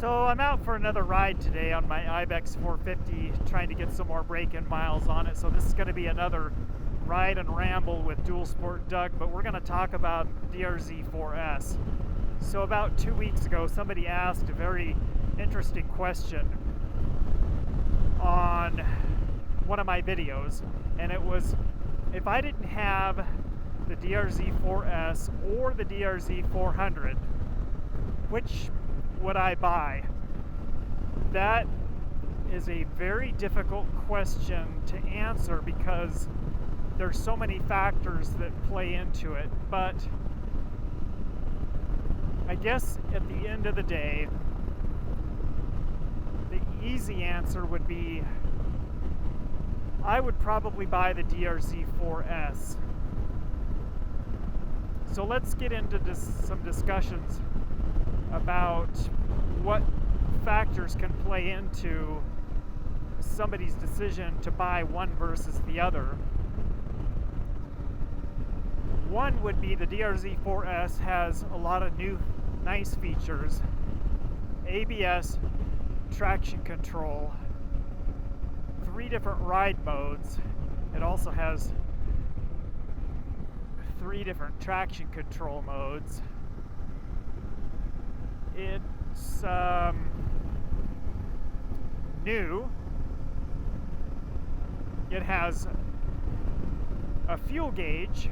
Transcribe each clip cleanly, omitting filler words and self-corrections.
So I'm out for another ride today on my Ibex 450, trying to get some more break-in miles on it. So this is going to be another Ride and Ramble with Dual Sport Doug, but we're going to talk about DR-Z4S. So about 2 weeks ago, somebody asked a very interesting question on one of my videos, and it was, if I didn't have the DR-Z4S or the DR-Z400, which would I buy? That is a very difficult question to answer because there's so many factors that play into it. But I guess at the end of the day, the easy answer would be I would probably buy the DR-Z4S. So let's get into some discussions about what factors can play into somebody's decision to buy one versus the other. One would be the DR-Z4S has a lot of new nice features: ABS, traction control, 3 different ride modes. It also has 3 different traction control modes. It's new. It has a fuel gauge.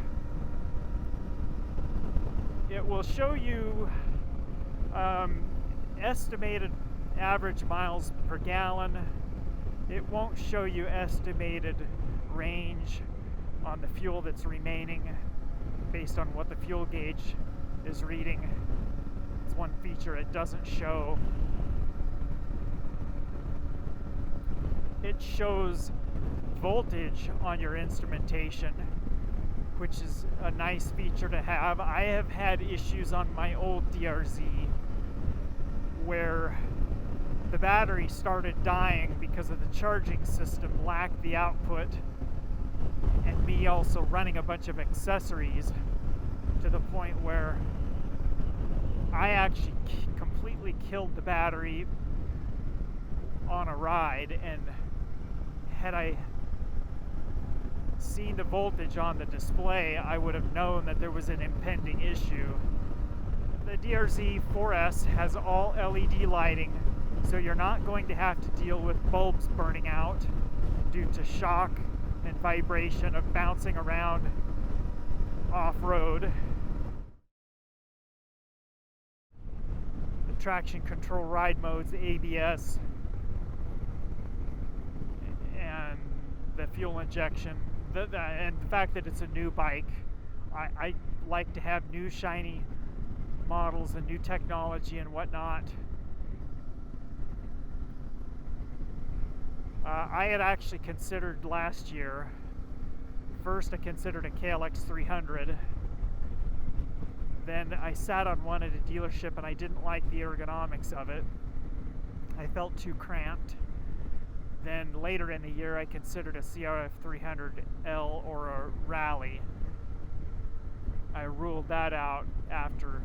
It will show you estimated average miles per gallon. It won't show you estimated range on the fuel that's remaining based on what the fuel gauge is reading. It's one feature it doesn't show. It shows voltage on your instrumentation, which is a nice feature to have. I have had issues on my old DR-Z where the battery started dying because of the charging system lacked the output, and me also running a bunch of accessories to the point where I actually completely killed the battery on a ride. And had I seen the voltage on the display, I would have known that there was an impending issue. The DR-Z4S has all LED lighting, so you're not going to have to deal with bulbs burning out due to shock and vibration of bouncing around off-road. The traction control ride modes, ABS, and the fuel injection, and the fact that it's a new bike. I like to have new shiny models and new technology and whatnot. I had actually considered last year, first I considered a KLX 300, then I sat on one at a dealership and I didn't like the ergonomics of it. I felt too cramped. Then later in the year I considered a CRF 300L or a Rally. I ruled that out after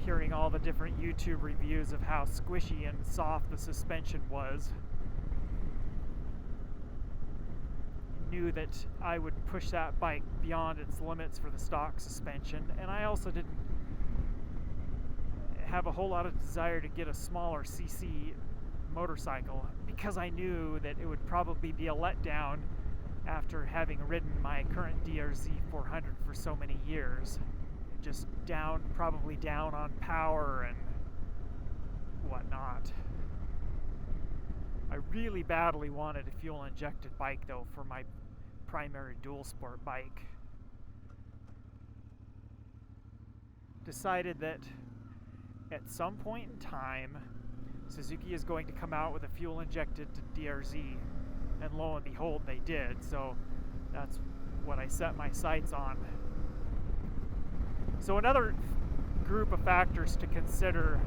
hearing all the different YouTube reviews of how squishy and soft the suspension was. Knew that I would push that bike beyond its limits for the stock suspension, and I also didn't have a whole lot of desire to get a smaller CC motorcycle because I knew that it would probably be a letdown after having ridden my current DR-Z400 for so many years. Just probably down on power and whatnot. I really badly wanted a fuel injected bike though for my primary dual sport bike. Decided that at some point in time Suzuki is going to come out with a fuel injected DR-Z, and lo and behold they did, so that's what I set my sights on. So another group of factors to consider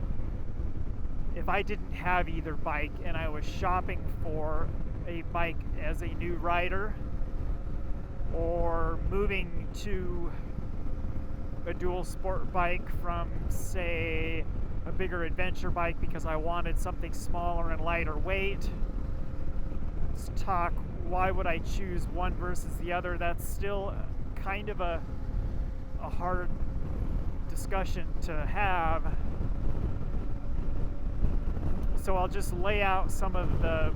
if I didn't have either bike and I was shopping for a bike as a new rider or moving to a dual sport bike from, say, a bigger adventure bike because I wanted something smaller and lighter weight. Let's talk, why would I choose one versus the other? That's still kind of a hard discussion to have. So I'll just lay out some of the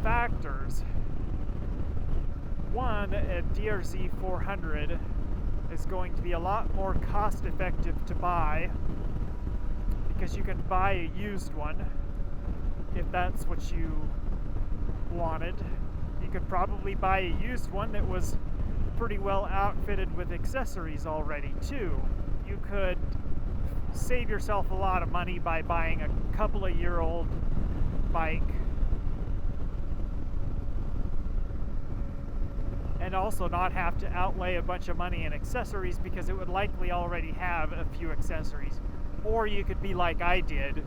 factors. One, a DR-Z400 is going to be a lot more cost effective to buy because you can buy a used one if that's what you wanted. You could probably buy a used one that was pretty well outfitted with accessories already too. You could save yourself a lot of money by buying a couple of year old bike and also not have to outlay a bunch of money in accessories because it would likely already have a few accessories. Or you could be like I did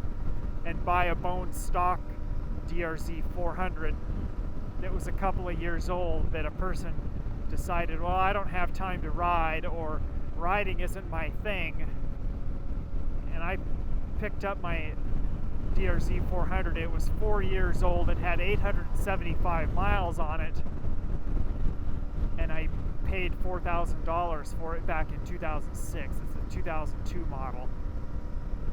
and buy a bone stock DR-Z400 that was a couple of years old that a person decided, well, I don't have time to ride, or riding isn't my thing. And I picked up my DR-Z400. It was 4 years old. It had 875 miles on it. And I paid $4,000 for it back in 2006. It's a 2002 model.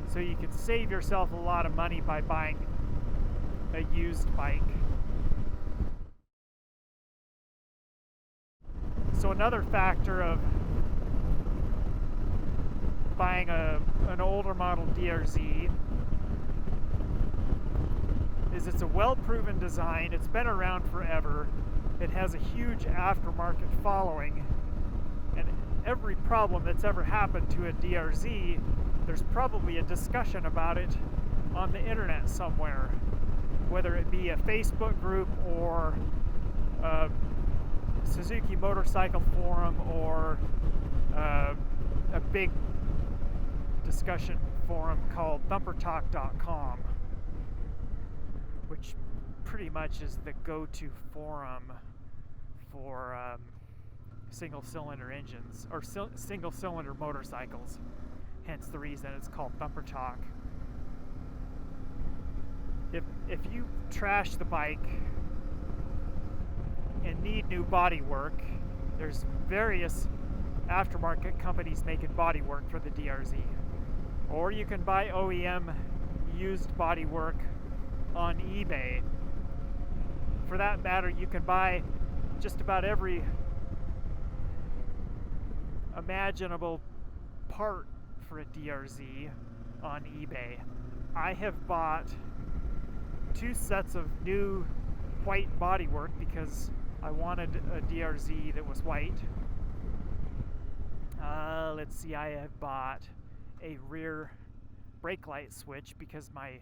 So you can save yourself a lot of money by buying a used bike. So another factor of buying an older model DR-Z is it's a well-proven design. It's been around forever. It has a huge aftermarket following, and every problem that's ever happened to a DR-Z, there's probably a discussion about it on the internet somewhere, whether it be a Facebook group or a Suzuki motorcycle forum or a big discussion forum called thumpertalk.com, which pretty much is the go-to forum for single-cylinder engines or single-cylinder motorcycles, hence the reason it's called Thumper Talk. If you trash the bike and need new body work, there's various aftermarket companies making body work for the DR-Z, or you can buy OEM used body work on eBay. For that matter, you can buy just about every imaginable part for a DR-Z on eBay. I have bought 2 sets of new white bodywork because I wanted a DR-Z that was white. Let's see, I have bought a rear brake light switch because my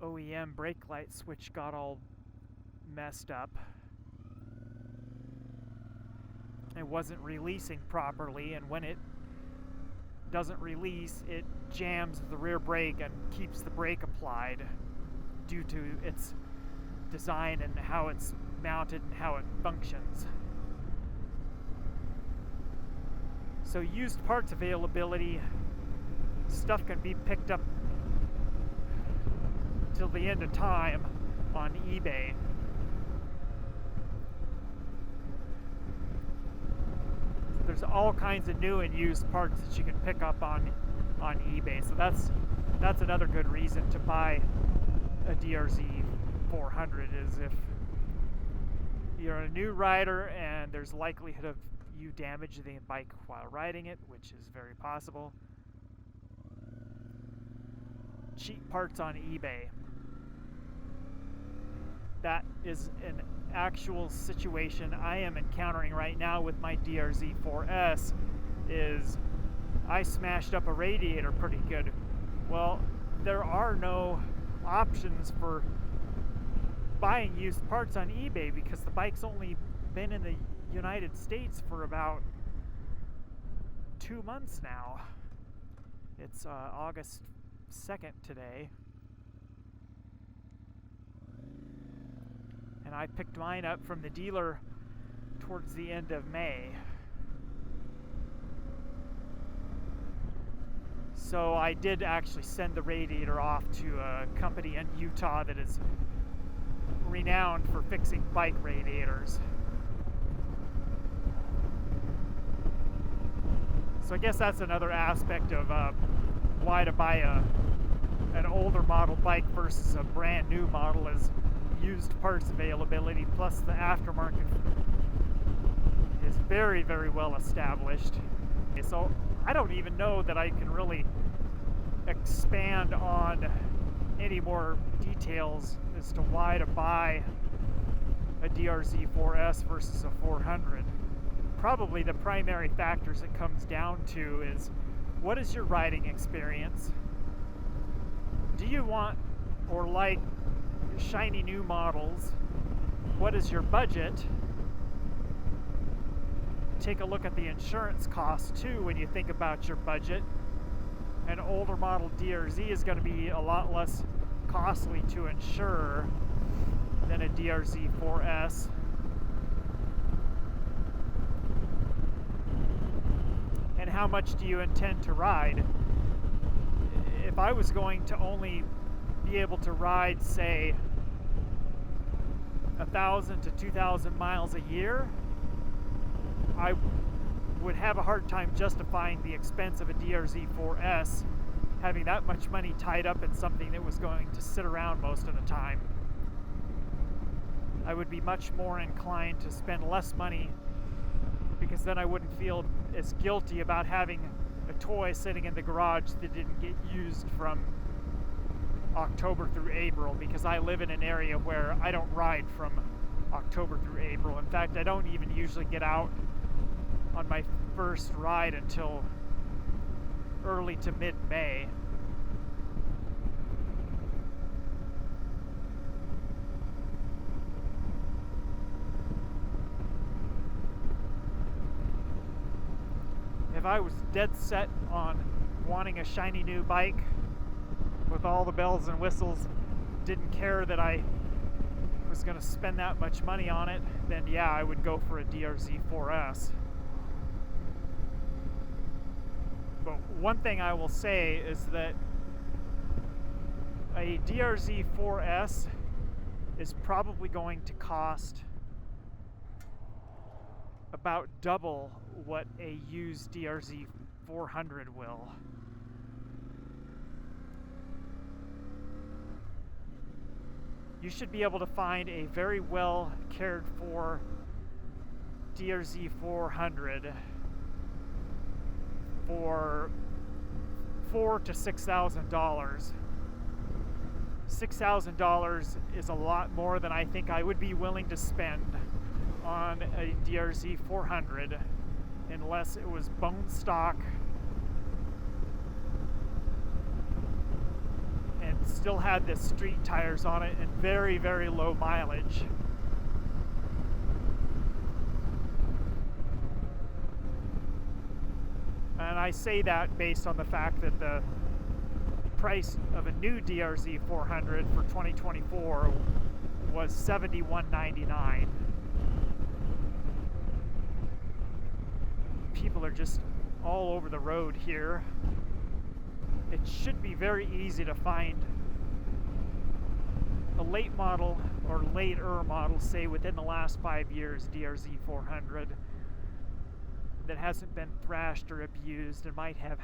OEM brake light switch got all messed up. It wasn't releasing properly, and when it doesn't release, it jams the rear brake and keeps the brake applied due to its design and how it's mounted and how it functions. So used parts availability, stuff can be picked up till the end of time on eBay. There's all kinds of new and used parts that you can pick up on eBay. So that's another good reason to buy a DR-Z400, is if you're a new rider and there's likelihood of you damaging the bike while riding it, which is very possible. Cheap parts on eBay. That is an actual situation I am encountering right now with my DR-Z4S. Is I smashed up a radiator pretty good. Well, there are no options for buying used parts on eBay because the bike's only been in the United States for about 2 months now. It's August 2nd today. And I picked mine up from the dealer towards the end of May. So I did actually send the radiator off to a company in Utah that is renowned for fixing bike radiators. So I guess that's another aspect of why to buy an older model bike versus a brand new model is used parts availability, plus the aftermarket is very, very well established. So I don't even know that I can really expand on any more details as to why to buy a DR-Z4S versus a 400. Probably the primary factors it comes down to is, what is your riding experience? Do you want or like shiny new models? What is your budget? Take a look at the insurance costs too when you think about your budget. An older model DR-Z is going to be a lot less costly to insure than a DR-Z4S. And how much do you intend to ride? If I was going to only be able to ride, say, 1,000 to 2,000 miles a year, I would have a hard time justifying the expense of a DR-Z4S, having that much money tied up in something that was going to sit around most of the time. I would be much more inclined to spend less money, because then I wouldn't feel as guilty about having a toy sitting in the garage that didn't get used from October through April, because I live in an area where I don't ride from October through April. In fact, I don't even usually get out on my first ride until early to mid-May. If I was dead set on wanting a shiny new bike with all the bells and whistles, didn't care that I was going to spend that much money on it, then yeah, I would go for a DR-Z4S. But one thing I will say is that a DR-Z4S is probably going to cost about double what a used DR-Z400 will. You should be able to find a very well cared for DR-Z400 for $4,000 to $6,000. $6,000 is a lot more than I think I would be willing to spend on a DR-Z400 unless it was bone stock and still had the street tires on it and very, very low mileage. And I say that based on the fact that the price of a new DR-Z400 for 2024 was $71.99. People are just all over the road here. It should be very easy to find a late model or later model, say within the last 5 years, DR-Z400 that hasn't been thrashed or abused and might have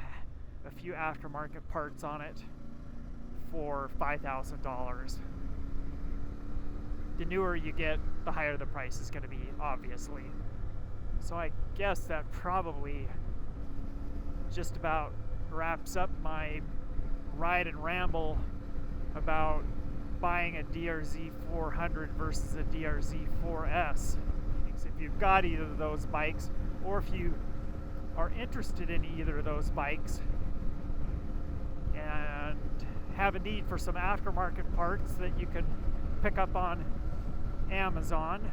a few aftermarket parts on it for $5,000. The newer you get, the higher the price is going to be, obviously. So I guess that probably just about wraps up my ride and ramble about buying a DR-Z400 versus a DR-Z4S. If you've got either of those bikes, or if you are interested in either of those bikes and have a need for some aftermarket parts that you can pick up on Amazon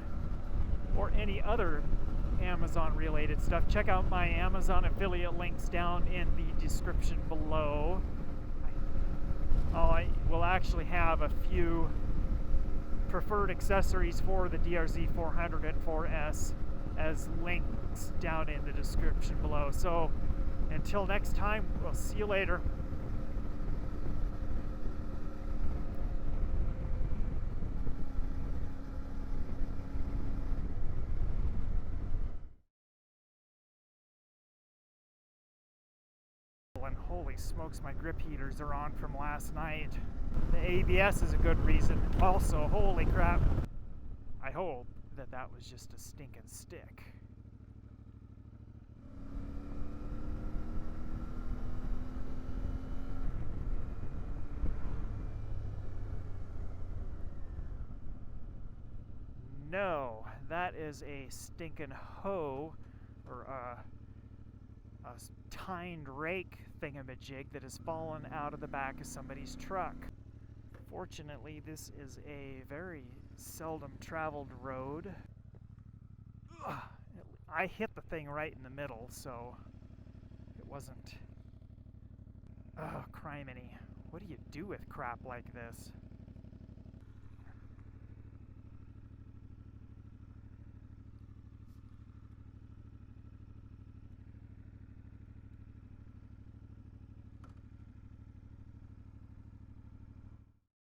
or any other Amazon related stuff, check out my Amazon affiliate links down in the description below. I will actually have a few preferred accessories for the DR-Z400 and 4S as links down in the description below. So until next time, we'll see you later. And holy smokes, my grip heaters are on from last night. The ABS is a good reason. Also, holy crap. I hope that that was just a stinking stick. No, that is a stinking hoe, or a tined rake thingamajig that has fallen out of the back of somebody's truck. Fortunately, this is a very seldom traveled road. Ugh, I hit the thing right in the middle, so it wasn't... Oh, criminy. What do you do with crap like this?